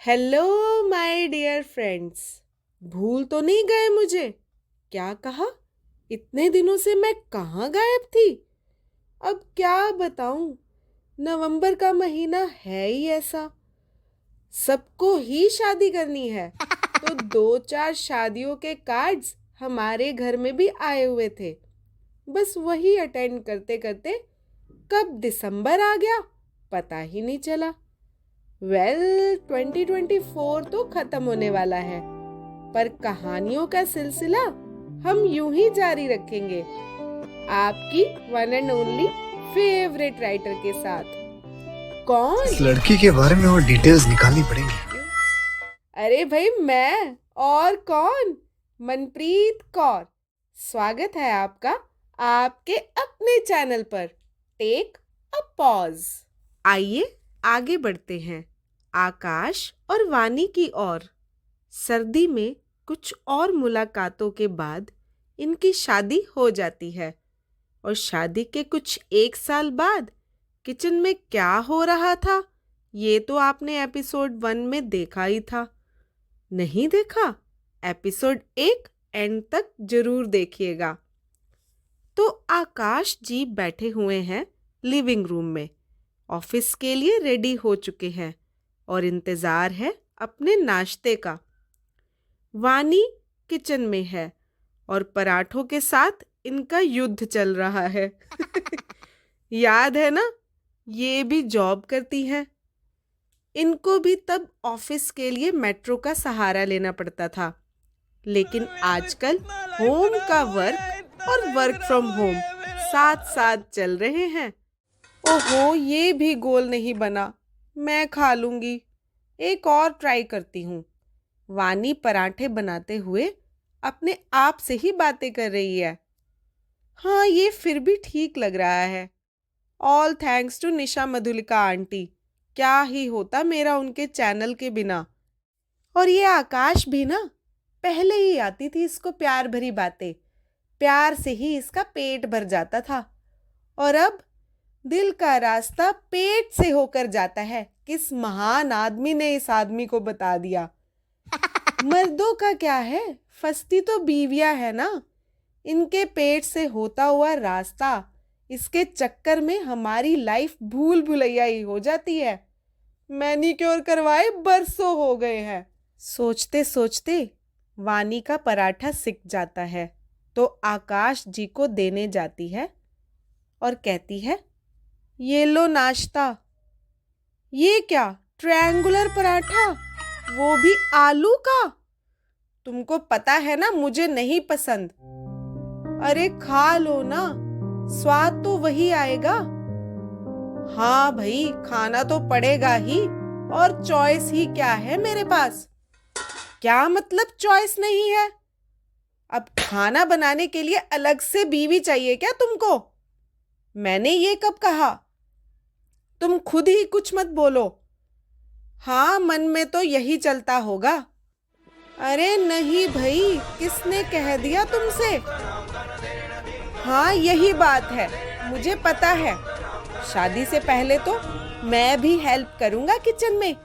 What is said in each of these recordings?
Hello my dear friends. भूल तो नहीं गए मुझे? क्या कहा? इतने दिनों से मैं कहाँ गायब थी? अब क्या बताऊं, नवंबर का महीना है ही ऐसा। सबको ही शादी करनी है, तो दो चार शादियों के कार्ड्स हमारे घर में भी आए हुए थे। बस वही अटेंड करते करते कब दिसंबर आ गया पता ही नहीं चला। 2024 तो खत्म होने वाला है, पर कहानियों का सिलसिला हम यूं ही जारी रखेंगे, आपकी one and only favourite writer के साथ। कौन? इस लड़की के बारे में और डिटेल्स निकालनी पड़ेंगी। अरे भाई, मैं और कौन? मनप्रीत कौर। स्वागत है आपका आपके अपने चैनल पर टेक अ पॉज। आइए आगे बढ़ते हैं आकाश और वानी की ओर। सर्दी में कुछ और मुलाकातों के बाद इनकी शादी हो जाती है, और शादी के कुछ एक साल बाद किचन में क्या हो रहा था ये तो आपने एपिसोड 1 में देखा ही था। नहीं देखा? एपिसोड 1 एंड तक जरूर देखिएगा। तो आकाश जी बैठे हुए हैं लिविंग रूम में, ऑफिस के लिए रेडी हो चुके हैं और इंतज़ार है अपने नाश्ते का। वानी किचन में है और पराठों के साथ इनका युद्ध चल रहा है। याद है ना, ये भी जॉब करती हैं। इनको भी तब ऑफिस के लिए मेट्रो का सहारा लेना पड़ता था, लेकिन आजकल होम का वर्क और वर्क फ्रॉम होम साथ साथ चल रहे हैं। ओहो, ये भी गोल नहीं बना। मैं खा लूंगी, एक और ट्राई करती हूँ। वानी पराठे बनाते हुए अपने आप से ही बातें कर रही है। हाँ, ये फिर भी ठीक लग रहा है। All thanks to Nisha Madhulika aunty. क्या ही होता मेरा उनके चैनल के बिना। और ये आकाश भी ना, पहले ही आती थी इसको प्यार भरी बातें, प्यार से ही इसका पेट भर जाता था। और अब दिल का रास्ता पेट से होकर जाता है। किस महान आदमी ने इस आदमी को बता दिया। मर्दों का क्या है, फंसती तो बीवियां है ना। इनके पेट से होता हुआ रास्ता, इसके चक्कर में हमारी लाइफ भूल भुलैया ही हो जाती है। मैनीक्योर करवाए बरसों हो गए हैं। सोचते सोचते वानी का पराठा सिक जाता है, तो आकाश जी को देने जाती है और कहती है, ये लो नाश्ता। ये क्या, ट्रायंगुलर पराठा, वो भी आलू का? तुमको पता है ना मुझे नहीं पसंद। अरे खा लो ना, स्वाद तो वही आएगा। हाँ भाई, खाना तो पड़ेगा ही, और चॉइस ही क्या है मेरे पास? क्या मतलब चॉइस नहीं है? अब खाना बनाने के लिए अलग से बीवी चाहिए क्या तुमको? मैंने ये कब कहा? तुम खुद ही कुछ मत बोलो। हाँ, मन में तो यही चलता होगा। अरे नहीं भाई, किसने कह दिया तुमसे? हाँ, यही बात है, मुझे पता है। शादी से पहले तो मैं भी हेल्प करूंगा किचन में,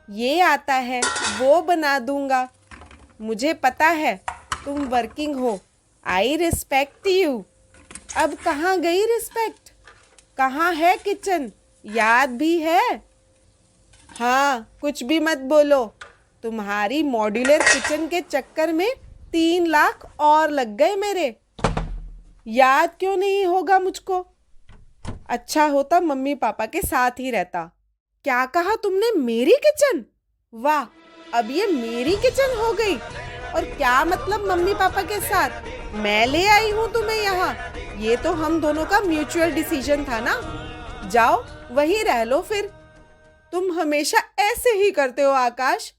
ये आता है वो बना दूंगा। मुझे पता है तुम वर्किंग हो, आई रिस्पेक्ट यू। अब कहाँ गई रिस्पेक्ट? कहाँ है किचन? याद भी है? हाँ, कुछ भी मत बोलो। तुम्हारी मॉड्यूलर किचन के चक्कर में 3 लाख और लग गए मेरे। याद क्यों नहीं होगा मुझको? अच्छा होता मम्मी पापा के साथ ही रहता। क्या कहा तुमने, मेरी किचन? वाह, अब ये मेरी किचन हो गई। और क्या मतलब मम्मी पापा के साथ? मैं ले आई हूँ तुम्हें यहाँ, ये तो हम दोनों का म्यूचुअल डिसीजन था ना। जाओ वहीं रह लो फिर। तुम हमेशा ऐसे ही करते हो आकाश,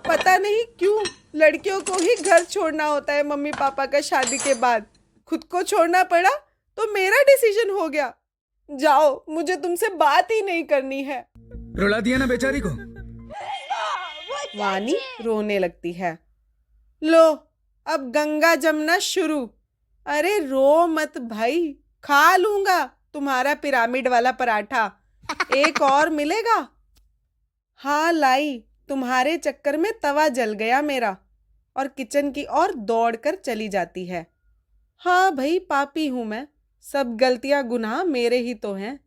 पता नहीं क्यों लड़कियों को ही घर छोड़ना होता है मम्मी पापा का शादी के बाद। खुद को छोड़ना पड़ा तो मेरा डिसीजन हो गया। जाओ, मुझे तुमसे बात ही नहीं करनी है। रुला दिया ना बेचारी को। वानी रोने लगती है। लो, अब गंगा जमना शुरू। अरे रो मत भाई, खा लूंगा तुम्हारा पिरामिड वाला पराठा। एक और मिलेगा? हाँ लाई, तुम्हारे चक्कर में तवा जल गया मेरा, और किचन की ओर दौड़कर चली जाती है। हाँ भाई, पापी हूं मैं, सब गलतियां गुनाह मेरे ही तो हैं।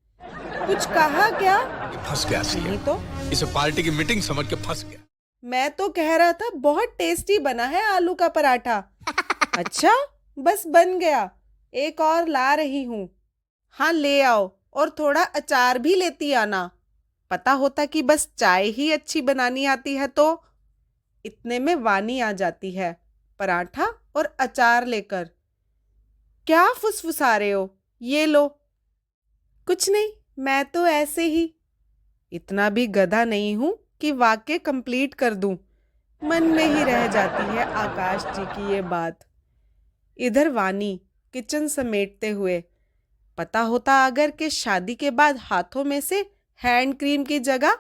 कुछ कहा क्या? फंस गया सी नहीं तो इसे पार्टी की मीटिंग समझ के फंस गया। मैं तो कह रहा था बहुत टेस्टी बना है आलू का पराठा। अच्छा, बस बन गया, एक और ला रही हूँ। हाँ ले आओ, और थोड़ा अचार भी लेती आना। पता होता कि बस चाय ही अच्छी बनानी आती है तो। इतने में वानी आ जाती है, पराठा और अचार लेकर। क्या फुसफुसा रहे हो? ये लो। कुछ नहीं, मैं तो ऐसे ही। इतना भी गधा नहीं हूं कि वाक्य कंप्लीट कर दूं। मन में ही रह जाती है आकाश जी की ये बात। इधर वानी किचन समेटते हुए, पता होता अगर कि शादी के बाद हाथों में से हैंड क्रीम की जगह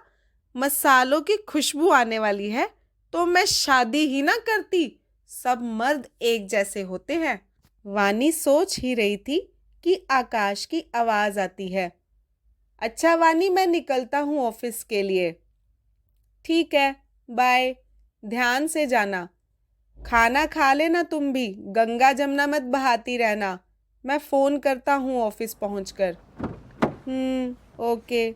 मसालों की खुशबू आने वाली है तो मैं शादी ही ना करती। सब मर्द एक जैसे होते हैं। वानी सोच ही रही थी कि आकाश की आवाज आती है। अच्छा वानी, मैं निकलता हूँ ऑफिस के लिए। ठीक है, बाय, ध्यान से जाना। खाना खा लेना तुम भी, गंगा जमुना मत बहाती रहना। मैं फोन करता हूँ ऑफिस पहुंचकर। ओके।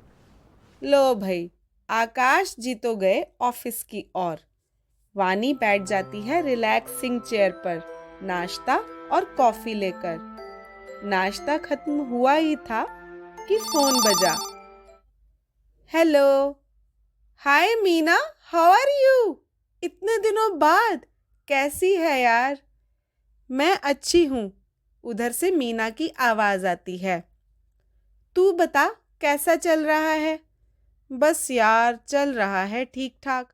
लो भाई, आकाश जी तो गए ऑफिस की ओर। वानी बैठ जाती है रिलैक्सिंग चेयर पर, नाश्ता और कॉफी लेकर। नाश्ता खत्म हुआ ही था कि फोन बजा। Hello, hi Meena, how are you? इतने दिनों बाद, कैसी है यार? मैं अच्छी हूँ, उधर से मीना की आवाज आती है। तू बता, कैसा चल रहा है? बस यार, चल रहा है ठीक ठाक।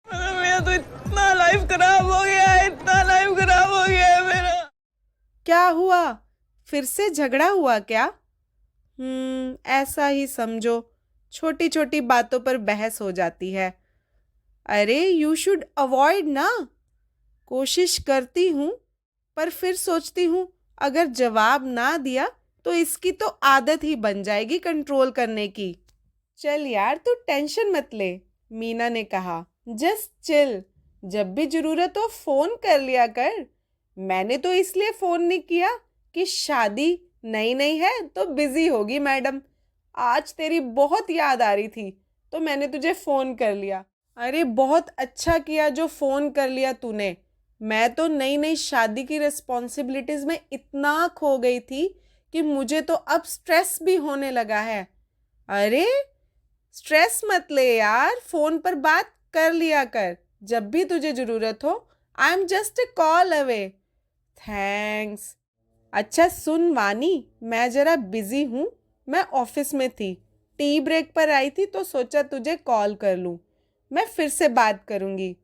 मेरा तो इतना लाइफ खराब हो गया है, इतना लाइफ खराब हो गया है मेरा। क्या हुआ? फिर से झगड़ा हुआ क्या? ऐसा ही समझो, छोटी छोटी बातों पर बहस हो जाती है। अरे यू शुड अवॉइड ना। कोशिश करती हूँ, पर फिर सोचती हूँ अगर जवाब ना दिया तो इसकी तो आदत ही बन जाएगी कंट्रोल करने की। चल यार, तू टेंशन मत ले, मीना ने कहा। जस्ट चिल, जब भी जरूरत हो फोन कर लिया कर। मैंने तो इसलिए फोन नहीं किया कि शादी नई नई है तो बिजी होगी मैडम। आज तेरी बहुत याद आ रही थी तो मैंने तुझे फोन कर लिया। अरे बहुत अच्छा किया जो फोन कर लिया तूने। मैं तो नई नई शादी की रिस्पॉन्सिबिलिटीज में इतना खो गई थी कि मुझे तो अब स्ट्रेस भी होने लगा है। अरे स्ट्रेस मत ले यार, फोन पर बात कर लिया कर जब भी तुझे जरूरत हो। I am just a call away. Thanks. अच्छा सुन वानी, मैं जरा बिजी हूँ, मैं ऑफिस में थी, टी ब्रेक पर आई थी तो सोचा तुझे कॉल कर लूँ। मैं फिर से बात करूँगी।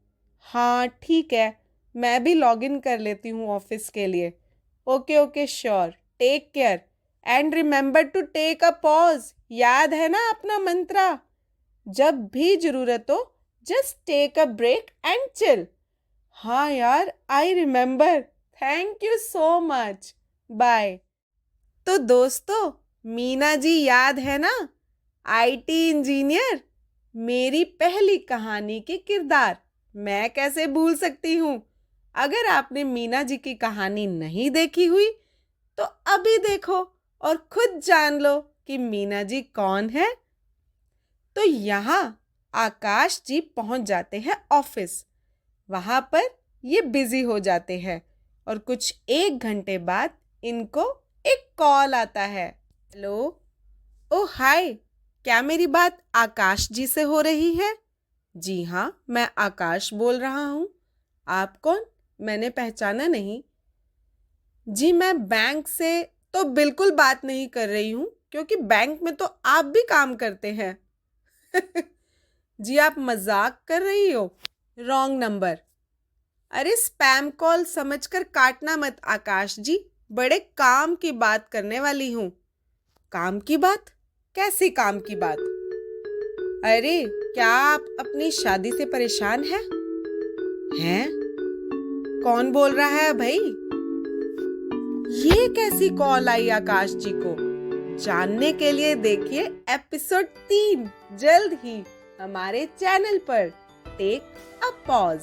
हाँ ठीक है, मैं भी लॉग इन कर लेती हूँ ऑफिस के लिए। Okay okay sure, take care and remember to take a pause. याद है ना अपना मंत्रा? जब भी जरूरत हो just take a break and chill. हाँ यार, I remember. Thank you so much, bye. तो दोस्तों, मीना जी याद है ना? आईटी इंजीनियर, मेरी पहली कहानी के किरदार। मैं कैसे भूल सकती हूँ। अगर आपने मीना जी की कहानी नहीं देखी हुई तो अभी देखो और खुद जान लो कि मीना जी कौन है। तो यहाँ आकाश जी पहुंच जाते हैं ऑफिस। वहां पर ये बिजी हो जाते हैं और कुछ 1 घंटे बाद इनको एक कॉल आता है। हेलो, ओ हाय, क्या मेरी बात आकाश जी से हो रही है? जी हाँ, मैं आकाश बोल रहा हूँ। आप कौन? मैंने पहचाना नहीं। जी मैं बैंक से तो बिल्कुल बात नहीं कर रही हूँ, क्योंकि बैंक में तो आप भी काम करते हैं। जी आप मजाक कर रही हो? Wrong number. अरे स्पैम कॉल समझकर काटना मत आकाश जी, बड़े काम की बात करने वाली हूँ। काम की बात? कैसी काम की बात? अरे क्या आप अपनी शादी से परेशान हैं? हैं? कौन बोल रहा है भाई? ये कैसी कॉल आई आकाश जी को? जानने के लिए देखिए एपिसोड 3 जल्द ही हमारे चैनल पर। Take a pause.